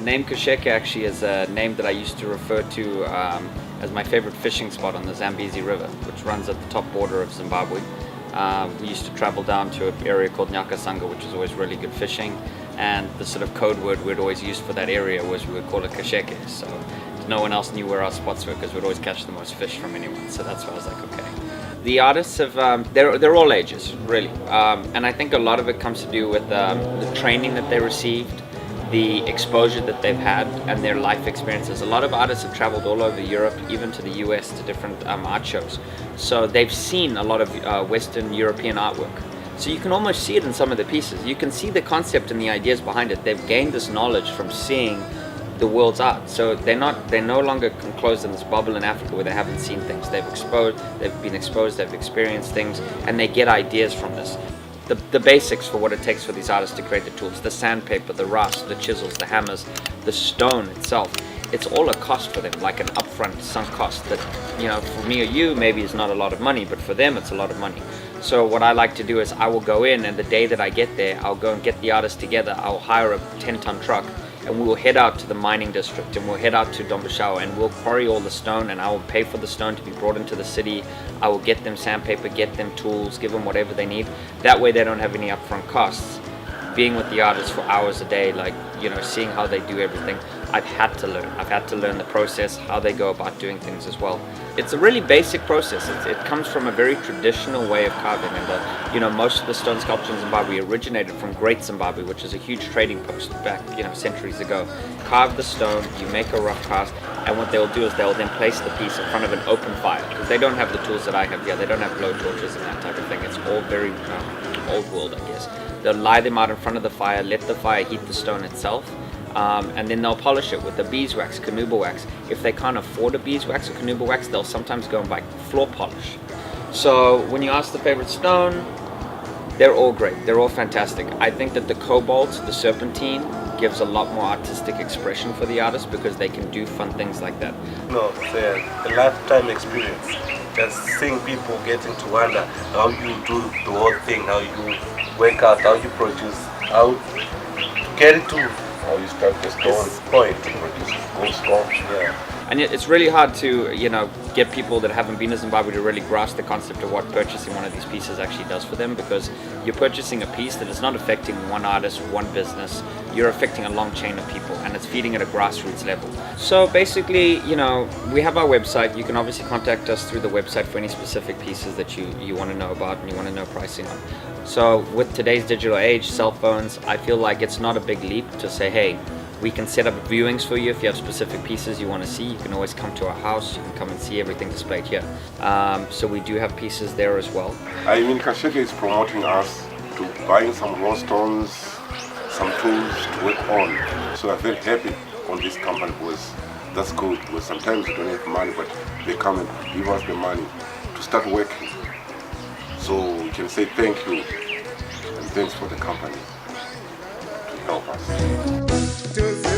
name Kasheke actually is a name that I used to refer to as my favorite fishing spot on the Zambezi River, which runs at the top border of Zimbabwe. We used to travel down to an area called Nyakasanga, which is always really good fishing, and the sort of code word we'd always use for that area was we would call it Kasheke. So no one else knew where our spots were because we'd always catch the most fish from anyone. So that's why I was like, okay. The artists have, they're all ages, really. And I think a lot of it comes to do with the training that they received, the exposure that they've had, and their life experiences. A lot of artists have traveled all over Europe, even to the US, to different art shows. So they've seen a lot of Western European artwork. So you can almost see it in some of the pieces. You can see the concept and the ideas behind it. They've gained this knowledge from seeing the world's art. So they're no longer enclosed in this bubble in Africa where they haven't seen things. They've been exposed, they've experienced things, and they get ideas from this. The basics for what it takes for these artists to create the tools, the sandpaper, the rust, the chisels, the hammers, the stone itself, it's all a cost for them, like an upfront sunk cost that, you know, for me or you maybe is not a lot of money, but for them it's a lot of money. So what I like to do is I will go in, and the day that I get there, I'll go and get the artists together. I'll hire a 10-ton truck, and we will head out to the mining district, and we'll head out to Dombashawa, and we'll quarry all the stone, and I will pay for the stone to be brought into the city. I will get them sandpaper, get them tools, give them whatever they need. That way they don't have any upfront costs. Being with the artists for hours a day, like, you know, seeing how they do everything, I've had to learn. I've had to learn the process, how they go about doing things as well. It's a really basic process. It comes from a very traditional way of carving, and you know, most of the stone sculpture in Zimbabwe originated from Great Zimbabwe, which is a huge trading post back, you know, centuries ago. Carve the stone, you make a rough cast, and what they'll do is they'll then place the piece in front of an open fire, because they don't have the tools that I have here. They don't have blow torches and that type of thing. It's all very old world, I guess. They'll lie them out in front of the fire, let the fire heat the stone itself, and then they'll polish it with the beeswax, canuba wax. If they can't afford a beeswax or canuba wax, they'll sometimes go and buy floor polish. So when you ask the favorite stone, they're all great. They're all fantastic. I think that the cobalt, the serpentine, gives a lot more artistic expression for the artist because they can do fun things like that. No, the lifetime experience. Just seeing people getting to wonder how you do the whole thing, how you work out, how you produce, how to get it to how you start the stone point to produce gold sculpture. Yeah. And it's really hard to, you know, get people that haven't been to Zimbabwe to really grasp the concept of what purchasing one of these pieces actually does for them, because you're purchasing a piece that is not affecting one artist, one business. You're affecting a long chain of people, and it's feeding at a grassroots level. So basically, you know, we have our website. You can obviously contact us through the website for any specific pieces that you want to know about and you want to know pricing on. So with today's digital age, cell phones, I feel like it's not a big leap to say, hey, we can set up viewings for you. If you have specific pieces you want to see, you can always come to our house. You can come and see everything displayed here. So we do have pieces there as well. I mean, Kasheke is promoting us to buying some raw stones, some tools to work on. So I'm very happy on this company because that's good. Because sometimes we don't have money, but they come and give us the money to start working. So we can say thank you and thanks for the company to help us.